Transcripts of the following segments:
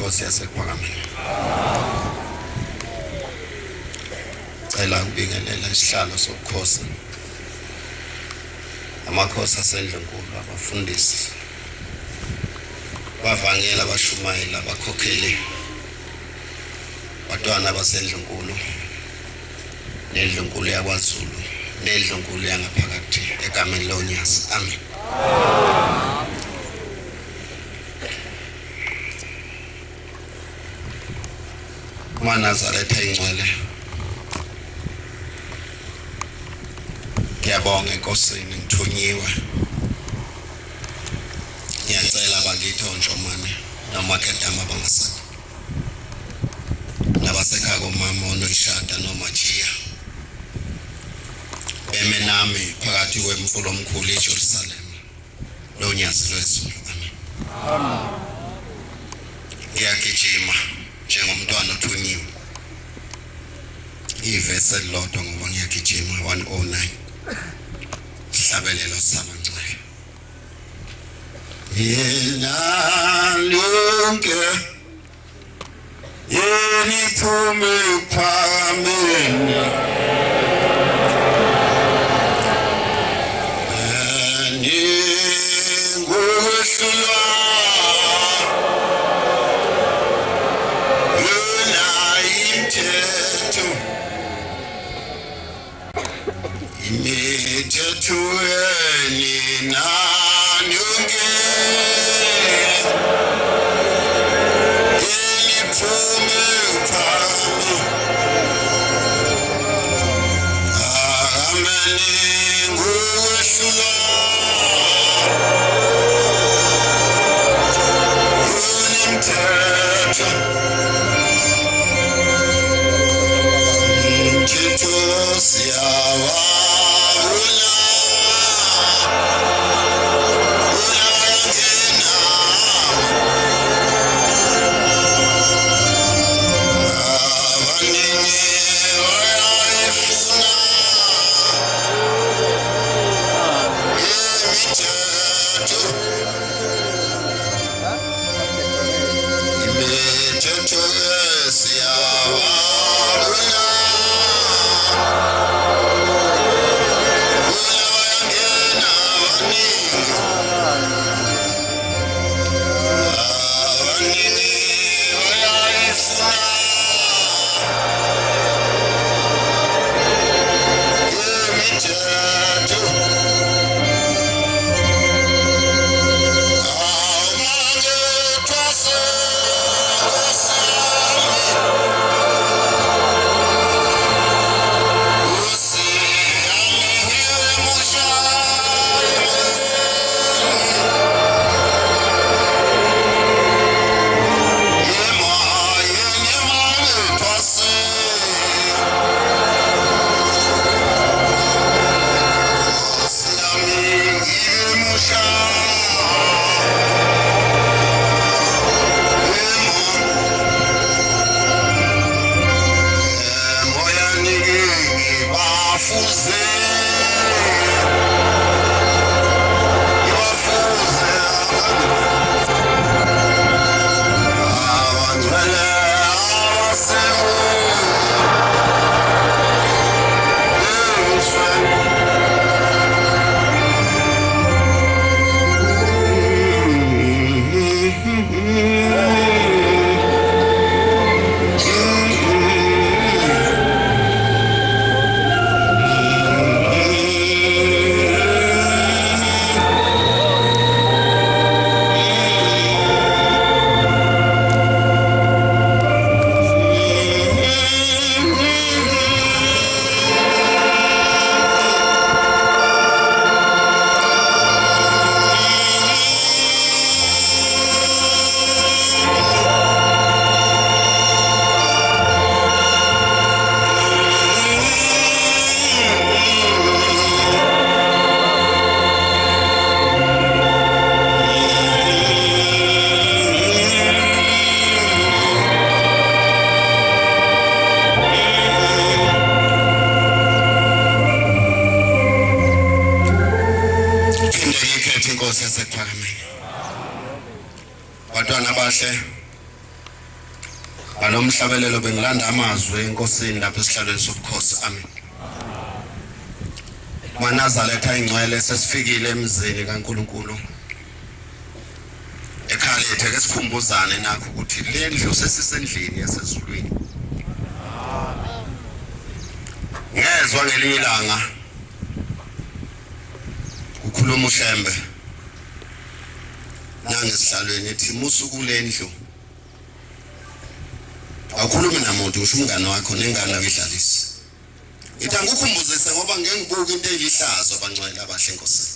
inkosi yasePhakameni. Cela ukubingelela isihlalo sobukhosi, amakhosi asendlunkulu, abafundisi, bavangela, abashumayeli, abakhokheli, bantwana basendlunkulu, nendlunkulu yakwaZulu, nendlunkulu yangaphakathi egameni loNyasi. Amen. Nazaretha ingcwele, ngiyabonga enkosini ngithunyiwe. Ngiyacela bakithi onjomane nomakhetama bangasakho, nabasekhaya komama onoyishada nomajiya, beme nami phakathi kwemfulo omkhulu eJerusalem loNyasi lwezulu. Amen. Ngiyagijima njengomntwana othunyiwe, ivesi elilodwa ngoba ngiyagijima. 109 hlabelelo sabangcwele. Yena lonke yeniphume Phakameni, ngokuhlulwa imithetweni nanonke yeniphume Phakameni, ngokuhlulwa umthetho siyawabona. inkosi yasePhakameni. Bantwana bahle, Balomhlabelelo bengilanda amazwi enkosini lapha esihlalweni sobukhosi. Amen. Manazaletha ingcwele sesifikile emzini kaNkulunkulu. Ekhalethe ke sikhumbuzane nakho ukuthi le ndlu sesisendlini yasezulwini. Ngezwe ngelinye ilanga kukhuluma uShembe nangesihlalweni ethi musuku lendlu akhulumi namuntu usho umngane wakho nengane abidlalisi. Ithi angikukhumbuzise ngoba ngeke ngibuke into elihlazo abangcwele abahle enkosini.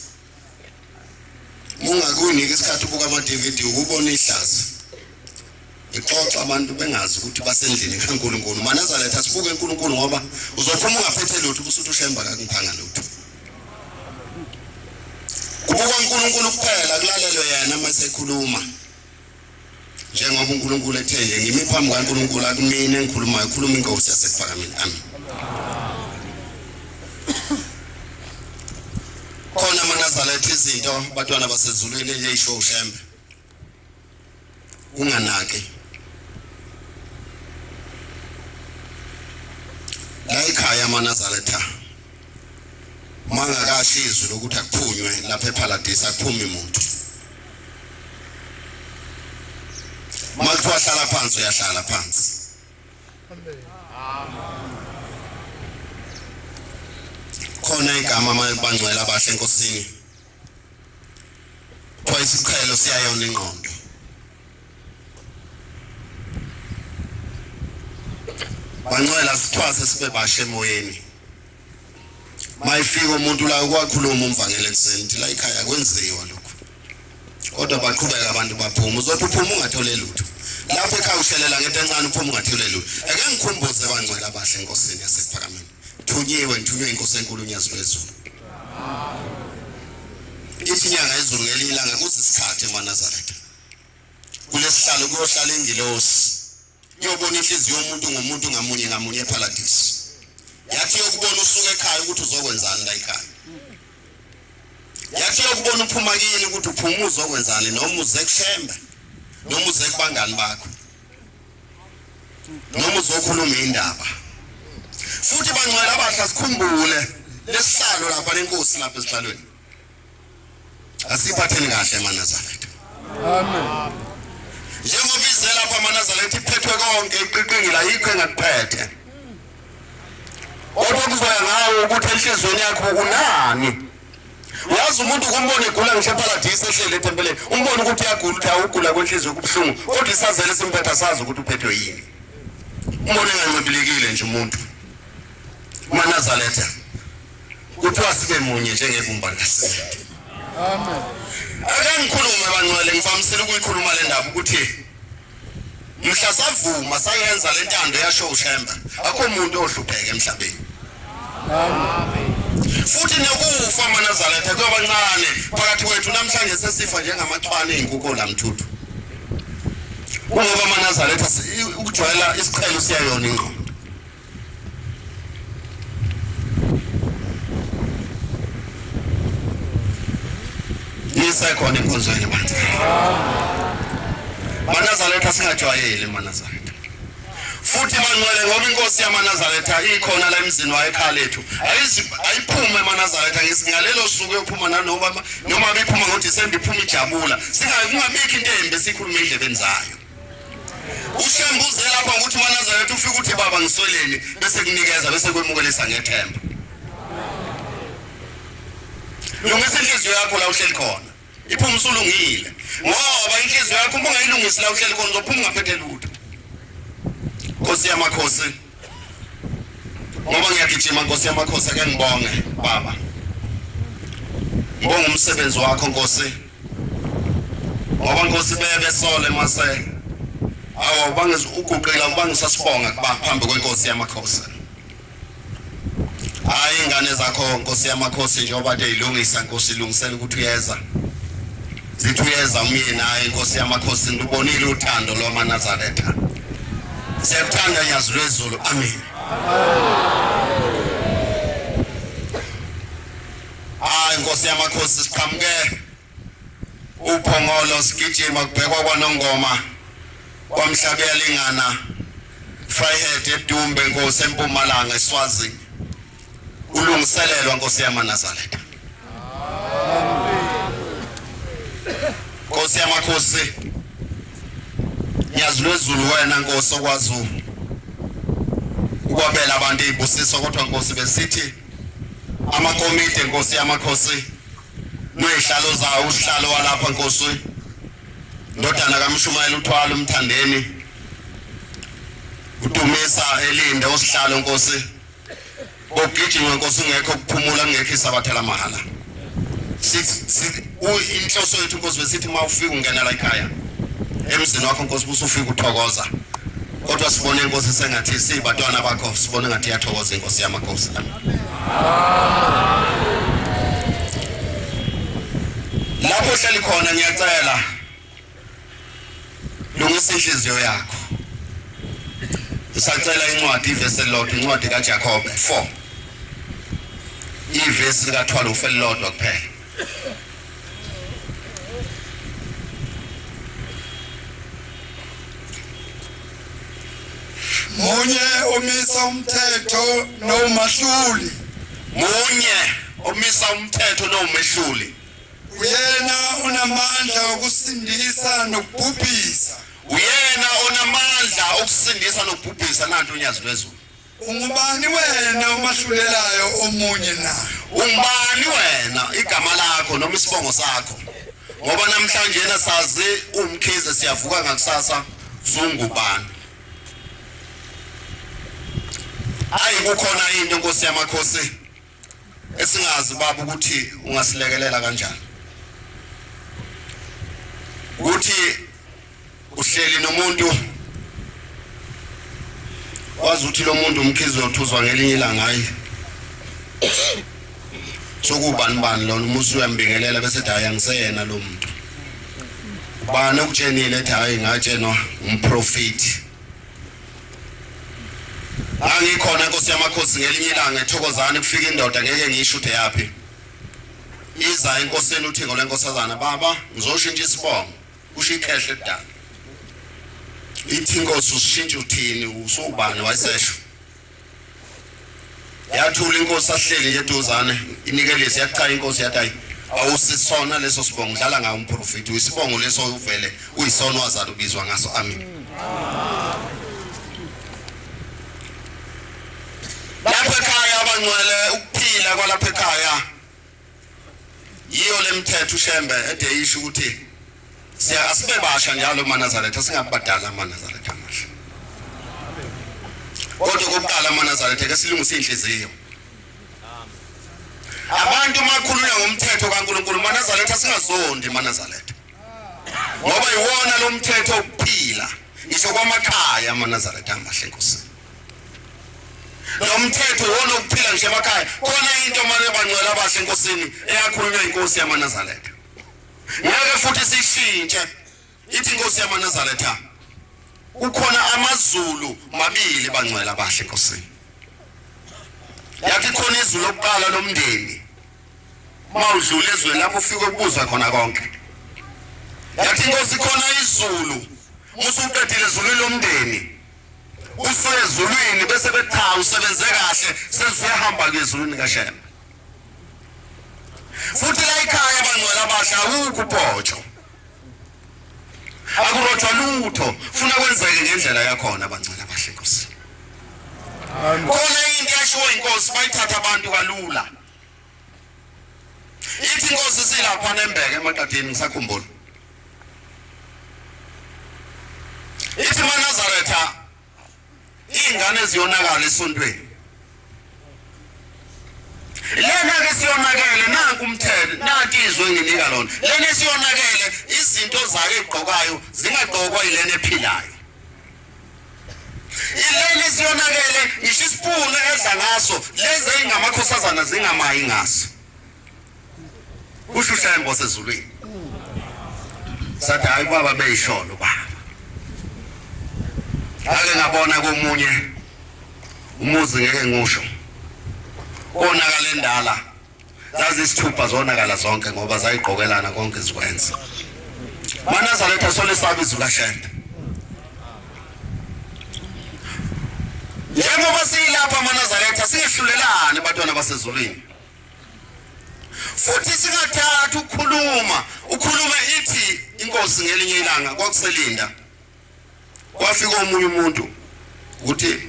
Mungakunika isikhathi ubuka ama-DVD ukubona ihlazo. Ixoxa abantu bengazi ukuthi basendlini kaNkulunkulu. Manazaletha sibuke uNkulunkulu ngoba uzophuma ungaphethe lutho ubusuthi uShemba akakuphanga lutho. Kubuka uNkulunkulu kuphela kulalelwe yena mase ekhuluma. Njengoba uNkulunkulu ethe nje ngimi phambi kaNkulunkulu akumina engikhulumayo khuluma inkosi yasekuphakameni. Amen. Khona Manazaletha izinto abantwana basezulwini eyisho uShembe. Unganake. La ekhaya Manazaletha mangakasho izwi lokuthi akuphunywe lapha eParadise akuphumi umuntu. Makuthiwa hlala phansi uyahlala phansi. Khona igama abangcwele abahle enkosini. Kuthiwa isiqhelo siyayona ingqondo. Bangcwele sithwase sibe bashe emoyeni. Mayifika umuntu la ukwakhuluma umvangeli ekseni ukuthi la ekhaya kwenziwa lokho. Kodwa baqhubeka abantu baphuma uzothi uphuma ungathole lutho. Lapho ekhaya ushelela ngento encane uphuma ungathole lutho. Ake ngikhumbuze abangcwele abahle enkosini yasekuphakameni. Thunywe inkosi enkulu uNyazi lwezulu. Ithi inyanga yezulu ngelinye ilanga kuzisikhathi eManazaretha. Kulesihlalo kuyohlala ingilosi. Yobona inhliziyo yomuntu ngomuntu ngamunye eParadise. Yathi yokubona usuka ekhaya ukuthi uzokwenzani la ekhaya. Yathi yokubona uphuma kini ukuthi uphuma uzokwenzani noma uze kuShembe noma uze kubangani bakho. Noma uzokhuluma indaba. Futhi bangcwele abahle sikhumbule lesihlalo lapha lenkosi lapha esihlalweni. Asiphatheni kahle eManazaretha. Amen. Njengoba ize lapha eManazaretha iphethwe konke iqiqingi la yikho engakuphethe. Kodwa kuzoya ngawe ukuthi enhlizweni yakho kunani. Uyazi umuntu kumbona egula ngisho eParadise ehlele etempeleni. Umbona ukuthi uyagula uthi awugula kwenhliziyo kubhlungu. Kodwa isazele simphetha sazi ukuthi uphethwe yini. Umbona engancibilikile nje umuntu. Manazaletha kuthiwa sibe munye njengebumba likaSimenti. Amen. Ake ngikhulume bangcwele ngivamisile ukuyikhuluma le ndaba ukuthi mhla savuma sayenza le ntando yasho uShembe akho umuntu ohlupheke emhlabeni. Amen. Futhi nokufa Manazaletha kuyobancane phakathi kwethu namhlanje sesifa njengamachwane ezinkukhu lamthuthu. Kungoba Manazaletha ukujwayela isiqhelo siyayona ingqondo. Nisekhona enkonzweni manje. Manazaletha singajwayeli Manazaletha. Futhi bangcwele ngoba inkosi yaManazaretha ikhona la emzini wayo ekhaya lethu. Ayiphume eManazaretha ngesingalelo suku yophuma noma bephuma ngoDisemba iphuma ijabula. Singakungabikho into embi esikhuluma endlebeni zayo. Ushembe uze lapha ukuthi uManazaretha ufike uthi baba ngisweleni bese kunikeza bese kwemukelisa ngethemba. Lungisa inhliziyo yakho la uhleli khona. Iphuma usulungile. Ngoba inhliziyo yakho uma ungayilungisi la uhleli khona uzophuma ungaphethe lutho. Nkosi yamakhosi. Ngoba ngiyagijima Nkosi yamakhosi ake ngibonge baba. Ngibonga umsebenzi wakho Nkosi. Ngoba Nkosi besole mase. Awu bangeza uguqela bangisasibonga kuba phambi kwenkosi yamakhosi. Hayi ingane zakho Nkosi yamakhosi njengoba deyilungisa Nkosi ilungisela ukuthi uyeza. Zithi uyeza umyeni hayi Nkosi yamakhosi ndibonile uthando lwaManazaretha. Siyabthanda Nyazi lwezulu. Amen. Hayi Nkosi yamakhosi siqhamuke uphongolo sigijima kubhekwa kwaNongoma kwamhlabelingana Vryheid eDumbe Nkosi eMpumalanga eSwazini ulungiselelwa Nkosi yamaNazaretha. Nkosi yamakhosi yazi lwezulu wena Nkosi okwazi ukwabela abantu izibusiso kodwa Nkosi besithi amakomiti Nkosi yamakhosi noyihlalo zawo usihlalo walapha Nkosi ndodana kaMshumayeli uthwala umthandeni uDumisa elinde osihlalo Nkosi ogijima Nkosi ungekho ukuphumula ngekho isabathela mahala inhloso yethu Nkosi besithi mawufika ungena la ekhaya emzini wakho Nkosi busufika uthokoza kodwa sibone Nkosi sengathi sibatwana bakho sibone ngathi iyathokoza Inkosi yamakhosi. Lapho hleli khona ngiyacela lungisa inhliziyo yakho. Sisacela incwadi ivesi elilodwa incwadi kaJakobe 4 ivesi ka12 elilodwa kuphela. Munye omisa umthetho nomahluli. Munye omisa umthetho nomehluli. Uyena unamandla okusindisa nokubhubhisa. Uyena onamandla okusindisa nokubhubhisa nanto unyazi lwezulu. Ungubani wena omahlulelayo omunye nayo? Ungubani wena igama lakho noma isibongo sakho? Ngoba namhlanje yena sazi umkhize siyavuka ngakusasa zungubani. Hayi kukhona into Nkosi yamakhosi esingazi baba ukuthi ungasilekelela kanjani. Ukuthi uhleli nomuntu wazi ukuthi lo muntu umkhizi uyothuzwa ngelinye ilanga hayi sokubani lo umusi uyambingelela bese ethi hayi angiseyena lo muntu. Bani ukutshenile ethi hayi ngatshenwa umprofeti. Angikhona Nkosi yamakhosi ngelinye ilanga ethokozana kufika indoda ngeke ngiyishuthe yapi. Iza enkosini uThixo lenkosazana baba ngizoshintsha isibongo kusho ikhehle edala. Ithi Nkosi usishintsha uthini usubani wayesesho. Yathula inkosi ahleli nje eduzane inikelise yacha inkosi yathi hayi awusisona leso sibongo dlala ngawo umprofeti uyisibongo leso uvele uyisona wazalo ubizwa ngaso amen. Lapha ekhaya abangcwele ukuphila kwalapha ekhaya yiyo lemthetho ushembe ede yisho ukuthi sibe basha njalo eManazaretha singabadala eManazaretha amasha. Kodwa kokuqala eManazaretha ke silungisa inhliziyo. Abantu makhulunywa ngomthetho kaNkulunkulu eManazaretha singazondi eManazaretha. Ngoba iwona lo mthetho ukuphila ngisho kwamakhaya eManazaretha amahle Nkosi. Lo mthetho wona ukuphila nje emakhaya khona into manje abangcwele abahle enkosini eyakhulunywa inkosi yamaNazaretha. Ngeke futhi sishintshe ithi inkosi yamaNazaretha ukhona amazulu mabili bangcwele abahle enkosini. Yathi khona izulu lokuqala lomndeni mawudlula ezweni lapho ufike ubuzwa khona konke. Yathi inkosi khona izulu musuqedile izulu lomndeni usuye ezulwini bese betha usebenze kahle sesiyahamba kwezulwini kaShembe. Futhi la ekhaya abangcwele abasha akukho ubhotsho akurotshwa lutho funa kwenzeke ngendlela yakhona abangcwele abahle Nkosi. Khona into yashiwo inkosi bayithatha abantu kalula. Ithi inkosi silapha nembeke emaqadeni ngisakhumbula. Ithi eManazaretha ingane ziyonakala esontweni. Lena ke siyonakele nanku umthetho nanti izwe nginika lona. Lena siyonakele izinto zake egqokayo zingagqokwa yilena ephilayo. Ilena siyonakele ngisho isipunu edla ngaso leze ingamakhosazana zingamayi ngaso. Kusho uShembe sezulwini. Sathi hayi baba beyisholo baba. Ake ngabona komunye umuzi ngeke ngusho onakala endala zazi isithupha zonakala zonke ngoba zayiqokelana konke izikwenza. eManazaretha sole sabe izulu kaShembe. njengoba silapha amaNazaretha singehlulelane abantwana basezulwini futhi singathatha ukhuluma ithi inkosi ngelinye ilanga kwakuselinda kwafika omunye umuntu ukuthi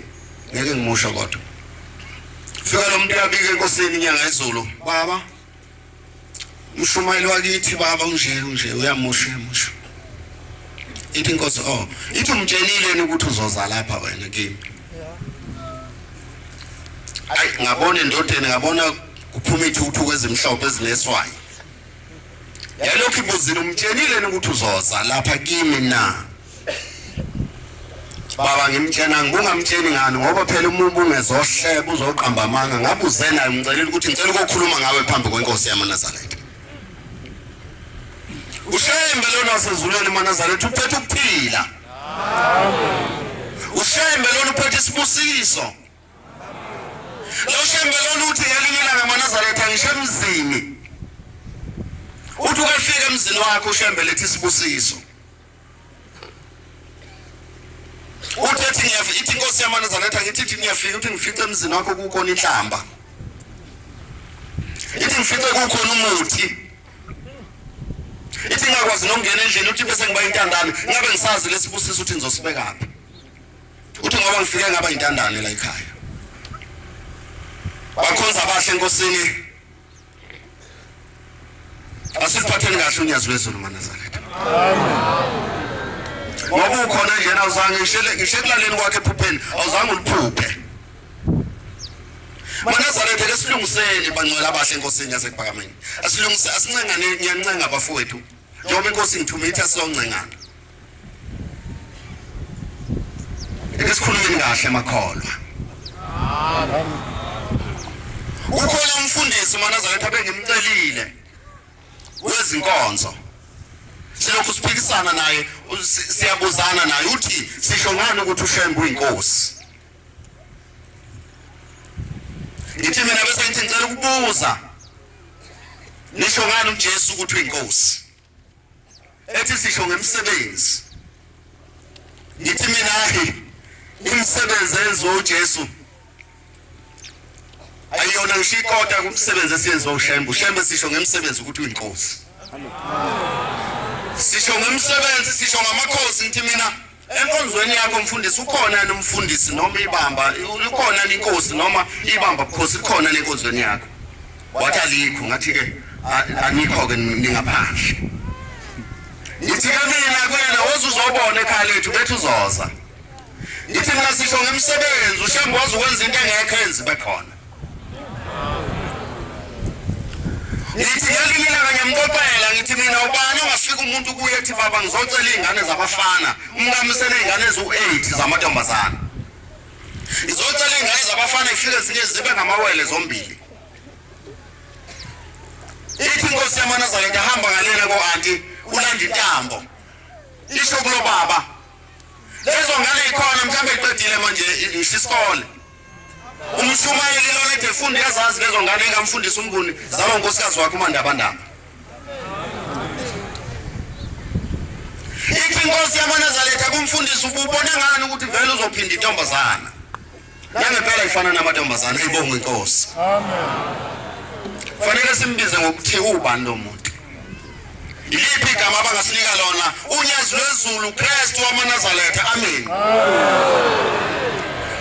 ngeke ngimusha kodwa fika lo muntu yabika enkosini inyanga ezulu baba umshumayeli wakithi baba unje uyamusha ithi inkosi ithi umtshelile ukuthi uzoza lapha wena kimi ayi ngabona endodeni ngabona kuphuma ithuthu kwezimhlophe ezineswayi yalokhu ibuzile umtshelile ukuthi uzoza lapha kimi na baba ngimtshena ngingamtsheni ngani ngoba phela umuntu ungezohleba uzoqamba amanga ngabe uze naye umcelela ukuthi ngicela ukukhuluma ngawe phambi kwenkosi yamaNazaretha ushembe lona wasezulwini eManazaretha uphethe ukuphila ushembe lona uphethe isibusiso lo shembe lona uthi ngelinye ilanga eManazaretha ngisho emzini uthi ukafika emzini wakho ushembe lethi isibusiso uthi ithi inkosi yamaNazaretha ngithi ngiyafika uthi ngifice emzini wakho kukhona inhlamba ithi ngifice kukhona umuthi ithi ngakwazi nokungena endlini uthi bese ngiba intandane ngabe ngisazi lesibusiso ukuthi ngizosibekaphi uthi ngoba ngifike ngaba intandane la ekhaya bakhonza abahle enkosini asiphatheni kahle unyazi wezulu eManazaretha ngoba ukhona nje awuzange ngishekulaleni kwakhe ephupheni awuzange uliphuphe eManazaretha ke silungiseni bangcwele abahle enkosini yaseBhakameni asilungise asincengane ngiyancenga abafowethu njengoba inkosi ngithume ithi asizoncengana esikhulumeni kahle emakholwa ukhona umfundisi eManazaretha bengimcelile wezinkonzo silokhu siphikisana naye siyabuzana naye uthi sisho ngani ukuthi ushembe uyinkosi ngithi mina bese ngithi ngicela ukubuza nisho ngani uJesu ukuthi uyinkosi ethi sisho ngemsebenzi ngithi mina imsebenzi enziwa uJesu ayona ngishikota kumsebenzi esiyenziwa ushembe sisho ngemsebenzi ukuthi uyinkosi sisho ngemsebenzi sisho ngamakhosi ngithi mina enkonzweni yakho mfundisi ukhona nomfundisi noma ibamba ukhona inkosi noma ibamba bukhosi ukhona lenkonzweni yakho wathi alikho ngathi ke anikho ke ningaphandle ngithi ke mina kwena wozuzobona ekhaya lethu bethu uzoza ngithi mina sisho ngemsebenzi ushembe wazi ukwenza into engekho enzi bekhona ngithi ngelinye kanye mkopela ngithi mina ubani ongafika umuntu kuye ethi baba ngizocela izingane zabafana umnqamisene izingane ezu8 zamantombazana ngizocela izingane zabafana ifike ezinye zibe ngamawele zombili ithi inkosi yamaNazaretha hamba ngalena ko-anti ulanda intambo isho kulo baba lezo ngane ikhona mhlambe iqedile manje isikole umshumayeli lona ethe funda yazazi lezo ngane engamfundisa umbuni zaba unkosikazi wakhe uMandabandaba ithi inkosi yamaNazaretha kumfundisa ububona ngani ukuthi vele uzophinda intombazana nangempela ifana namantombazana ayibonga inkosi amen fanele simbize ngokuthi ubani lo muntu iliphi igama abangasinika lona unyazi lwezulu Kristu wamaNazaretha amen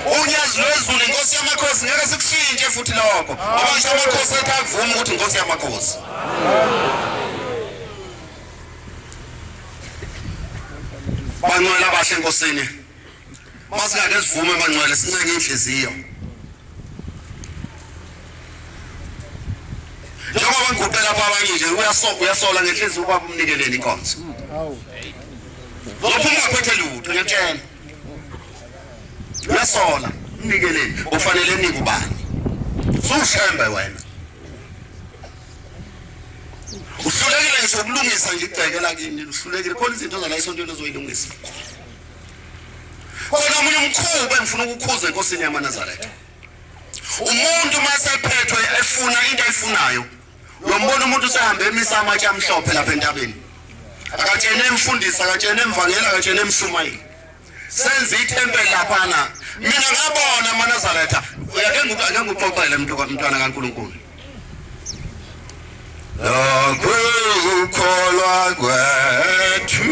unyazi lwezulu inkosi yamakhosi ngeke sikushintshe futhi lokho abasho amakhosi ethi akuvuma ukuthi inkosi yamakhosi bangcwele abahle enkosini masingake sivume bangcwele sincenge inhliziyo njengoba ngigubela lapha abanye nje uyasola ngenhliziyo ubaba umnikelele inkonzo zophuma ungaphethe lutho ngiyakutshela uyasola umnikelele ufanele nike ubani sushembe wena uhlulekile ngisho ukulungisa nje igcekela kini uhlulekile khona izinto zala isontweni ezoyilungisa khona umunye umkhuba engifuna ukukhuza enkosini yamaNazaretha umuntu masephethwe efuna into ayifunayo uyombona umuntu usehambe emisa amatshe amhlophe lapha entabeni akatshene emfundisi akatshene emvangeli akatshene emshumayeli senze ithempeli laphana mina ngabona amaNazaretha ake nguxoxele mntwana kaNkulunkulu lokhu ukholwa kwethu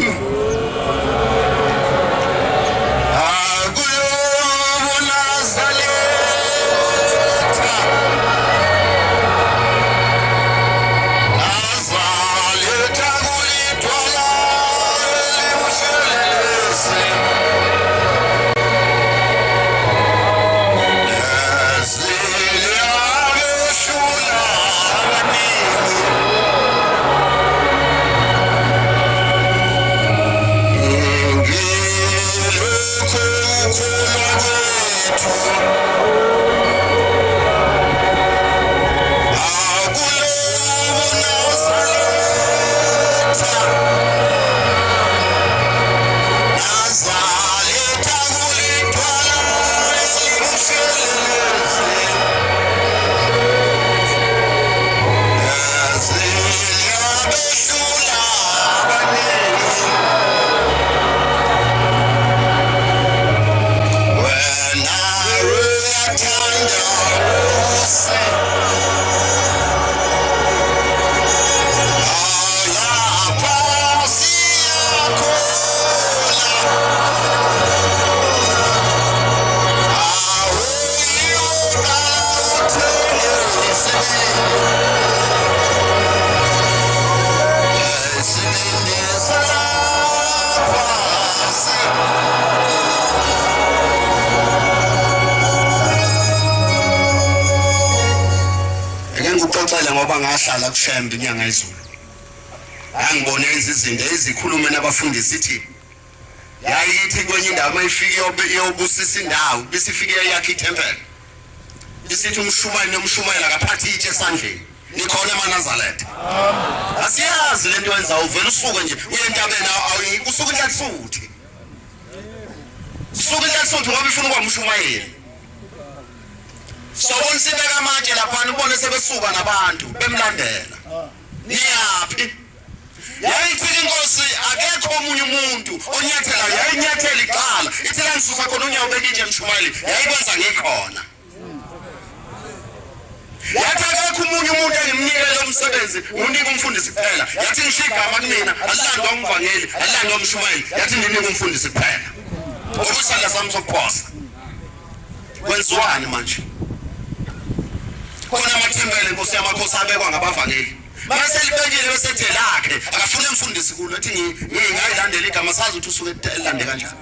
ngoba ngahlala kuShembe inyanga izulu angibone izinto ezikhulume nabafundisi sithi yayithi kwenye indawo mayifike yobusisa indawo bisifike yakhe ithempeli bisithi umshumayela akaphathi itshe esandleni nikhona amaNazaretha asiyazi lento yenza uvela usuke nje uye entabeni usuke inhlatsuthi ngoba ifuna ukuba umshumayeli sawubona sibeka amatshe lapha ubone sebesuka nabantu bemlandela niyaphi yayithi inkosi akekho omunye umuntu onyathela yayinyathela iqala ithi la ngisusa khona unyawo bekije emshumayeli yayikwenza ngikhona yathi akekho omunye umuntu engimnikele umsebenzi unika umfundisi kuphela yathi ngishigama kumina alilandwa umvangeli alilandwa umshumayeli yathi nginika umfundisi kuphela okusala sami sokuphosa kwenziwani manje khona amathembele Nkosi yamakhosi abekwa ngabavangeli mase libekile bese lakhe akafuna umfundisi kulo ethi ngingayilandela igama sazi ukuthi usuke elande kanjani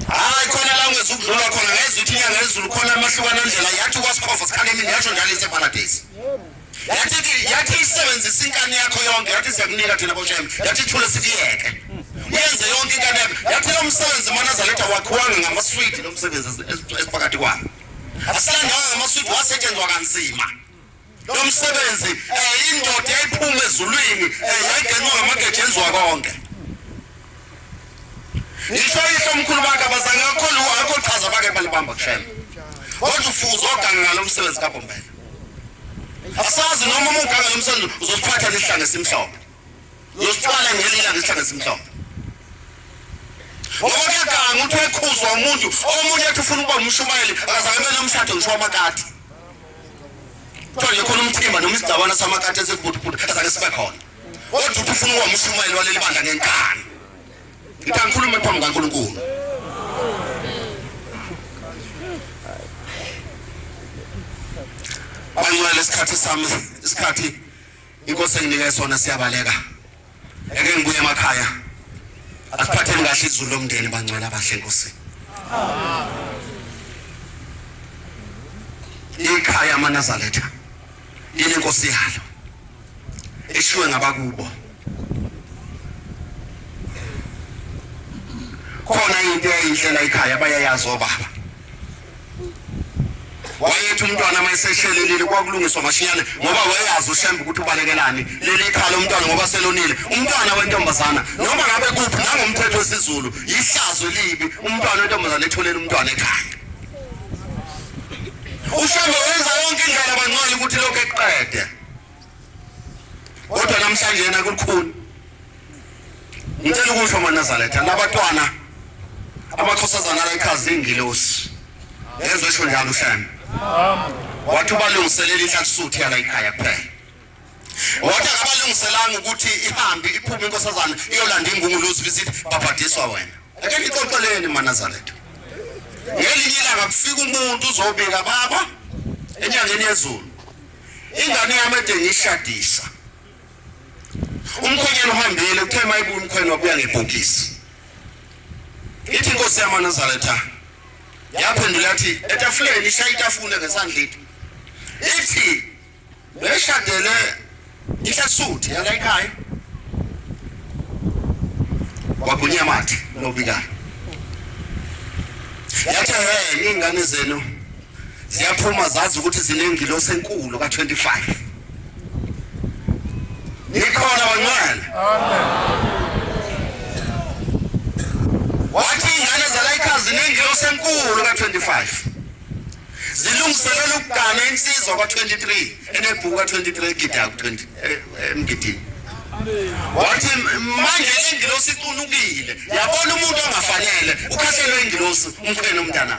hayi khona la ngezukudlula khona ngezithi inyanga ezulu khona amahlukana ndlela yathi kwaSikhofa sikhaleni yatsho njalo eseparadise yathi isebenzisa inkani yakho yonke yathi siyakunika thina boShembe yathi thule sikiyeke yenze yonke inkani yakho yathi lo msebenzi amaNazaretha wakhiwanga ngamaswidi lo msebenzi esiphakathi kwabo asilandanga ngamaswidi wasetshenzwa kanzima lo msebenzi indoda yayiphuma ezulwini yayigenwa ngamageje enziwa konke isho umkhulu bakhe abazange akho chaza bake balibamba kuShembe kodwa ufuzo oganga ngalo msebenzi kaBombela asazi noma umuganga lomsebenzi uzosiphatha lesihlanga esimhlophe uzosithwala ngelila ngesihlangu esimhlophe ngoba kuyaganga ukuthi wekhuzwa umuntu omunye ethi ufuna ukuba umshumayeli akazange nomshado ngisho amakati kodwa khona umthimba noma isigcawana samakati esebhutubhutu azange sibe khona kodwa uthi ufuna ukuba umshumayeli waleli bandla ngenkani ngithi angikhulume phambi kaNkulunkulu bangcwele isikhathi inkosi enginike sona siyabaleka eke ngibuye emakhaya asiphatheni kahle izulu lomndeni bangcwele abahle Nkosi ikhaya amaNazaretha inenkosi yalo eshiwe ngabakubo khona into eyinhlela ekhaya bayayazi obaba wayethi umntwana mayeseshelelile kwakulungiswa mashiyane ngoba wayazi uShembe ukuthi ubalekelani leli ikhala umntwana ngoba selonile umntwana wentombazana noma ngabe kuphi nangomthetho wesiZulu ihlazo libi umntwana wentombazana etholela umntwana ekhaya uShembe wenza yonke indlela bangcwele ukuthi lokho eqede namhlanje na kulikhuni ngicela ukusho maNazaretha labatwana amakhosazana la ikhazi ingilosi yezwe esho njalo ushame wathi balungiselela ihlakusuthi yala ekhaya kuphela wathi akabalungiselanga ukuthi ihambe iphume inkosazana iyolanda ingunguluzi visithi babhadiswa wena ake ngixoxeleni maNazaretha ngelinye ilanga kufika umuntu uzobika baba enyangeni yezulu ingane yami ede ngishadisa umkhwenyana uhambile kuthe mayibuya umkhwenyana wabuya ngebhokisi ithi inkosi yamaNazaretha yaphendula yathi etafuleni ishaya itafule ngesandla ithi beshadele ihlasuthi yala ekhaya wabunya mathi nobikayo yathi ingane zenu ziyaphuma zazi ukuthi zinengilosi enkulu ka25 nikhona bangcwele wathi ingane zala ikhazi zinengilosi enkulu ka25 zilungiselela ukugana insizwa ka23 enebhuku ka23 gida ku20 emgidini wathi manje ingilosi iqunukile yabona umuntu ongafanele ukhahlelwe ingilosi umkhwena umntana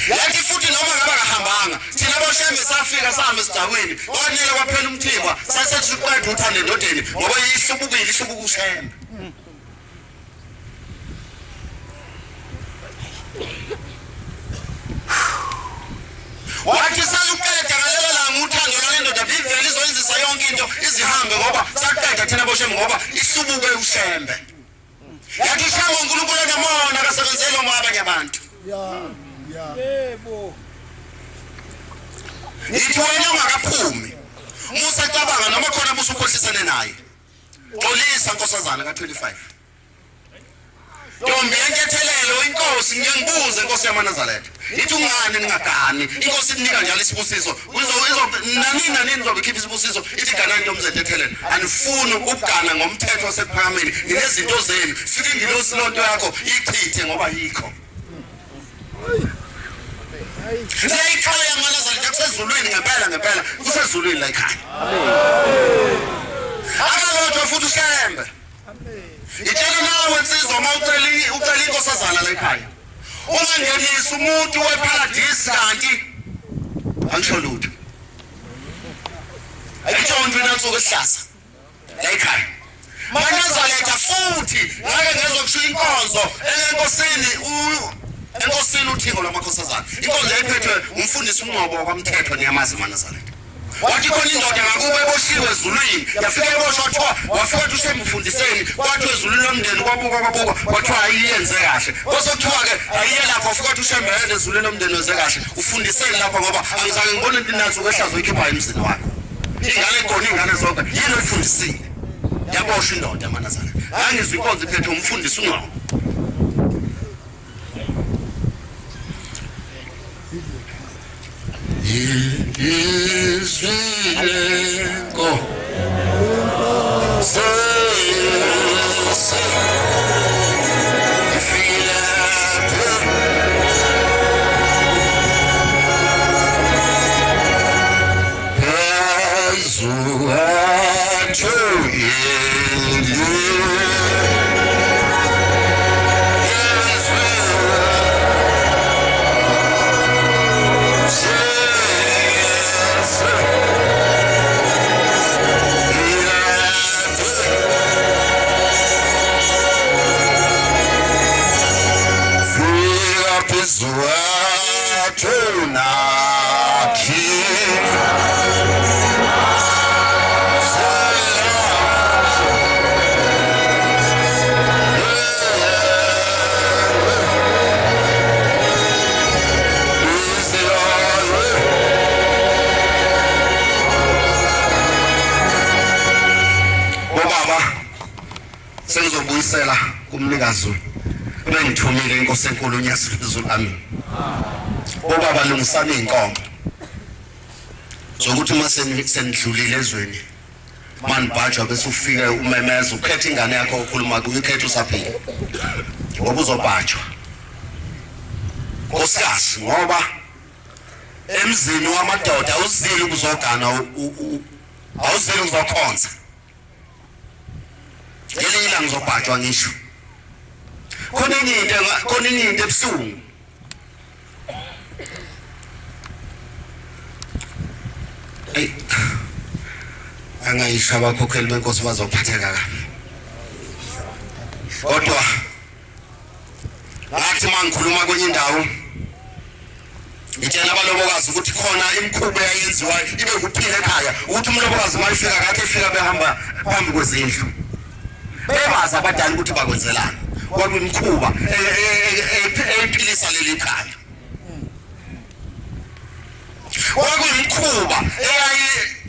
yathi futhi noma ngaba kahambanga thina boshembe safika sahamba esigcawini onile kwaphela umthimba sasethi siqedwe uthande endodeni ngoba ihlubukile ihlubuka ushembe wathi saluqeda ngalelela nguthando lwendoda bivele izoyenzisa yonke into izihambe ngoba saqeda thina boshembe ngoba ihlubuke ushembe yathi shamo uNkulunkulu namona akasebenzele abanye abantu yebo ithi wena ungakaphumi musa cabanga noma khona busukhohlisane naye xolisa nkosazana ka25 Ntombi yenkethelelo inkosi ngiyangibuza inkosi yamaNazaretha ithi ungani ningagani inkosi inika njalo isibusiso nani nizobe isibusiso ithi ganani ntomzethethelelo anifuni ukugana ngomthetho osephakameni nginezinto zenu fika ingilosi lonto yakho ichithe ngoba yikho la ikhaya yamaNazaretha kusezulwini ngempela kusezulwini la ikhaya akalotho futhi ushembe itshela nawe insizwa uma ucela inkosazana la ekhaya ungangenisa umuntu weparadise kanti angisho lutho ayitshonto inansuku esihlasa la ekhaya maNazaretha futhi ngake ngezokusho inkonzo enkosini uthingo lwamakhosazana inkonzo ephethwe umfundisi uNgcobo kwamthetho niyamazi maNazaretha wathi khona indoda ngakuba eboshiwe ezulwini yafika eboshwa wathiwa wafika usemfundiseni kwathi ezulwini lomndeni kwabuka kwathiwa ayiyenze kahle kwasokuthiwa-ke ayiye lapho wafika ushembele ezulwini lomndeni wenze kahle ufundiseni lapho ngoba angizake ngibone into inansuku ehlazo ikhipha emzini wakho ingane khona ingane zonke yini oyifundisile yaboshwa indoda maNazaretha angizwe inkonzo iphethwe umfundisi uNgcobo Israel sengizobuyisela kumnikazi bengithumile inkosi enkulu uNyasizulu amen obaba lungisana inkomo sokuthi mase senidlulile ezweni manibhajwa bese ufike umemeza ukhetha ingane yakho okhuluma kuyo ukhetha usaphila ngoba uzobhajwa nkosikazi ngoba emzini wamadoda uzile ukuzogana awuzile ngizokhonza ngelinye ilanga ngizobhajwa ngisho khona enye into ebuhlungu angayisho abakhokheli benkosi bazophatheka kabi kodwa ngathi mangikhuluma kwenye indawo ngitshela abalobokazi ukuthi khona imikhuba eyenziwa ibe kuphila ekhaya ukuthi umlobokazi mayifika kade efika behamba phambi kwezindlu bebaza abadala ukuthi bakwenzelana kwakuyimkhuba ephilisa leli khaya kwakuyimkhuba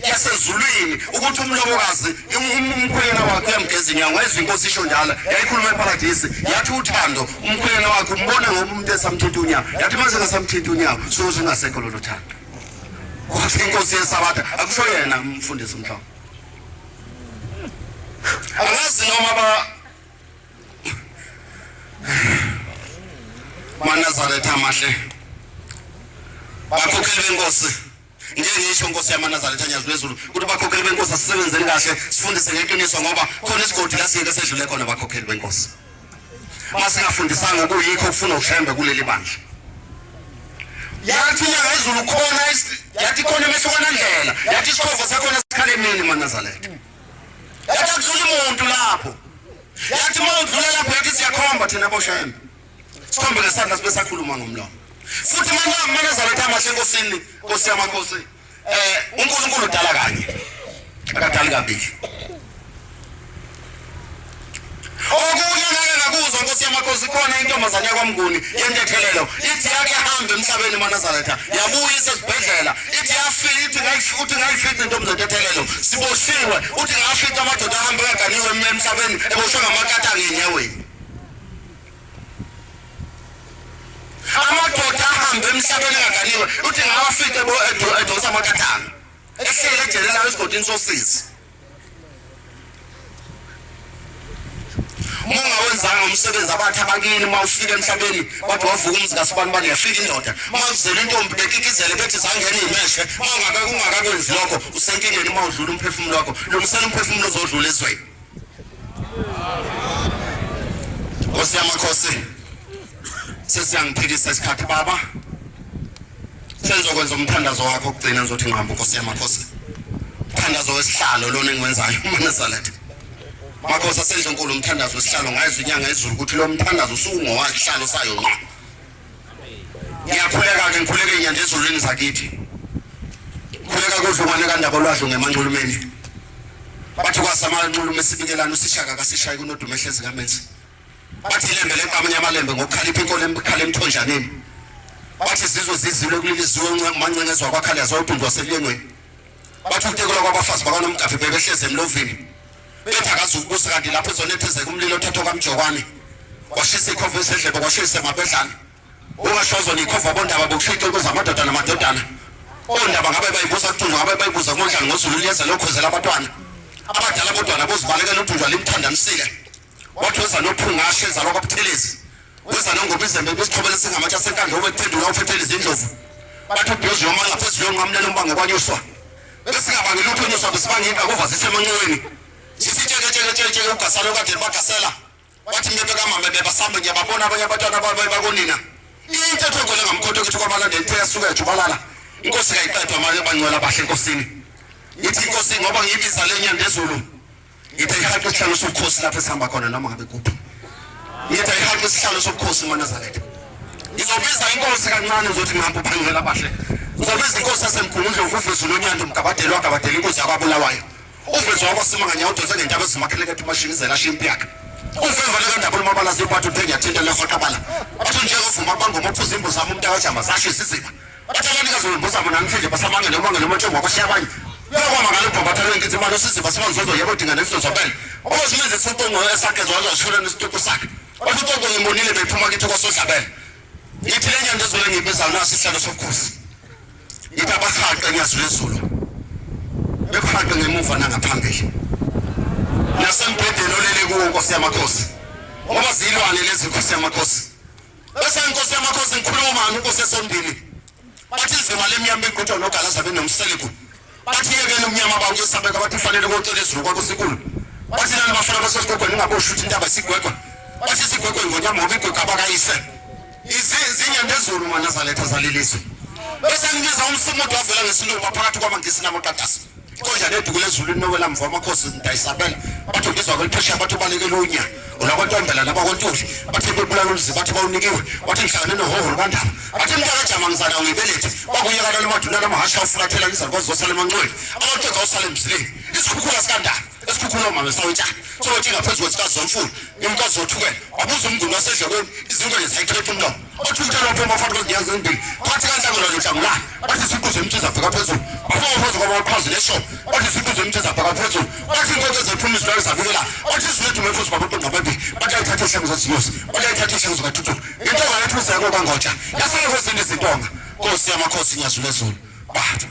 yasezulwini ukuthi umlobokazi umkhwena wakhe uyamgeza inyawo ngezwe inkosi isho njalo yayikhuluma eparadisi yathi uthando umkhwena wakhe umbona ngoba umuntu esamthinta unyawo yathi mase ngasamthinta unyawo so singasekho lolu thando kwathi inkosi yesabatha akusho yena umfundisi umhlaba angazi noma maNazaretha amahle bakhokheli benkosi njengisho inkosi yamaNazaretha nyaziwezulu ukuthi bakhokheli benkosi asisebenzeni kahle sifundise ngeqiniso ngoba khona isigodi lasiyeke esedlule khona bakhokheli benkosi masingafundisanga kuyikho ufuna ushembe kuleli bandla yathi nyangezulu khona yathi khona emehlukana ndlela yathi isikhovo sakhona sikhale emini maNazaretha yathi akuzuli umuntu lapho yathi mawudlula lapho yathi siyakhomba thina boshembe sikhombe ngesandla sibe sakhuluma ngomlomo futhi maNazaretha amahle enkosini Nkosi yamakhosi uNkulunkulu udala kanye akadali kabili okunye ngeke ngakuzwa Nkosi yamakhosi khona intombazane yakwamnguni yentethelelo ithi yake hambe emhlabeni maNazaretha yabuya isesibhedlela ithi yafika uthi ngayifica intombazane yentethelelo siboshiwe uthi ngafica amadoda ahambe kaganiwe emhlabeni eboshwe ngamakata ngenyaweni amadoda ahambe emhlabeni kaganiwe uthi ngawafike edosa amakatanga ehlele ejelela esigodini sosizi mungawenzanga umsebenzi abathi abakini mawufika emhlabeni kodwa wavuka umzi kaSibani bani yafika indoda mawuzele intombi bekikizele bethi zangena imeshe ungakakwenzi lokho usenkingeni mawudlula umphefumulo wakho lungisela umphefumulo ozodlula ezweni Nkosi yamakhosi sesiyangiphikisa isikhathi baba senzokwenza umthandazo wakho ukugcina ngizothi ngihamba Nkosi yamakhosi umthandazo wesihlalo lona engiwenzayo maNazaretha makhosi asenze inkulu umthandazo wesihlalo ngayizwe inyanga ezulu ukuthi lo mthandazo usungowasihlalo sayo ngqo ngiyakhuleka ke ngikhuleke inyanda ezulwini zakithi khuleka kodlungwane kandaba lwadlo ngemanxulumeni bathi kwasamanxulume esibikelana usishaka kasishayi kunodume ehlezi kamenzi bathi ilembe lenqamanya amalembe ngokukhalipha inkolo emkhala emthonjaneni bathi sizwe zizilwe kuliliziwe umancencezwa kwakhala yazodundwa selengweni bathi ukutekelwa kwabafazi bakaNomgafi bebehleze emlovini bethi akazukubusa kanti lapho ezonethezeka umlilo othathwa kamjokwane washisa ikhova esedlebe kwashisa emabedlana ungashozo nikhova bondaba bokushita ukuze amadoda namadodana ondaba ngabe bayibuza kuthunjwa ngabe bayibuza ngondlanga ngozulu liyeza lokhozela abantwana abadala abantwana bozibalekela uthunjwa limthandanisile wathi weza nophungashe ezalwa kwabuthelezi weza nongobizembe besixhobele singamatsha senkandla obethendula ufethelezi indlovu bathi ubhiyozi yoma ngaphezulu yonqamlela umbango kwanyuswa besingabangela uthonyuswa besibangika kuva zisemanxiweni sisitsheketsheketsheke ugasalo kade bagasela wathi mbebe kamama bebasambe ngiyababona abanye abantwana bakonina intetho engole ngamkhotho kithi kwabalandeli ithe yasuka ejubalala inkosi kayiqedwa manje bangcwela bahle enkosini yithi inkosi ngoba ngiyibiza lenyanda ezulu yithi ihaqa isihlalo sobukhosi lapho esihamba khona noma ngabe kuphi yithi ihaqa isihlalo sobukhosi maNazaretha izobiza inkosi kancane ngizothi ngihamba uphangela bahle ngizobiza inkosi yasemkhumundlo uVuvuzu loNyanda umgabadeli wagabadela inkosi yakwabulawayo uVuvuzu wabasimanga nyawudonse ngentaba ezimakheleke ethi umashingizela shimpi yakhe uveva lekandaba lumabala ziphathu uthenge yathinta lehotabala bathi nje uvuma bangoma ophuza imbuzi zami umuntu akajamba zashisa izipha bathi abanikazi bembuza bona namhlanje basamangele ubangele umatshongo wakwashiya abanye yokwama ngalo bhabathalwe ngithi imali osizipha sibangizozo yebo dinga nesizozobele ozimenze isitongo esakezwa wazoshola nesitoko sakhe bathi utongo ngimbonile bephuma kithi kwasodlabele yithi lenyanda ezule ngiyibiza nasi isihlalo sobukhosi yithi abahaqe ngiyazula ezulu bekuhaqe ngemuva nangaphambili nasembhedeni olele kuwo Nkosi yamakhosi ngoba zilwane lezi Nkosi yamakhosi bese Nkosi yamakhosi ngikhuluma Nkosi esondini bathi izima lemnyama iqhutshwa nogalaza benomseliku bathi yekela umnyama bawo uyesabeka bathi fanele ukucela izulu kwakho sikulu bathi nani bafana basesigwegweni ngabosho ukuthi indaba sigwegwe bathi sigwegwe ngonyama ubigwe kabakayise izinyanda ezulu mana zaletha zalilizwe bese ngibiza umsumudo wavela ngesilungu phakathi kwamangisi namotatasi konja nedukule ezulu nowela mva amakhosi ndayisabela bathi ngizwa kweliphesha bathi balekele unya olakontombela nabakontuhle bathi bebulala umzi bathi bawunikiwe bathi ngihlangane nohoholo kandaba bathi mntaka jama ngizana ngibelethe bakuyekana lemaduna lamahasha ufulathela ngizalukwazi zosala emanxweni abanteka usala emzileni isikhukhula sikandaba esikhukhula umama sawutsha sokuthi ngaphezu kwesikazi zomfula imkazi zothukela wabuza umnguni wasedlokweni izinkweni zayikhetha umlomo othi umntana waphi amafanele kwezinyanga ezimbili phakathi kanhlangano nenhlangulana bathi isiqu zemthiza bheka phezulu bafika phezu kwamaphazi leshopo bathi isiqu zemthiza bheka phezulu bathi inkonzo zephuma izilwane zavikela bathi izilwethu mephuzu kwaboqonqa bebili bathi ayithatha ihlengo zezinyosi bathi ayithatha ihlengo zikathuthuku intonga yethu zeko kangotsha yasengekho ezinye izintonga nkosi yamakhosi inyazulu ezulu bathu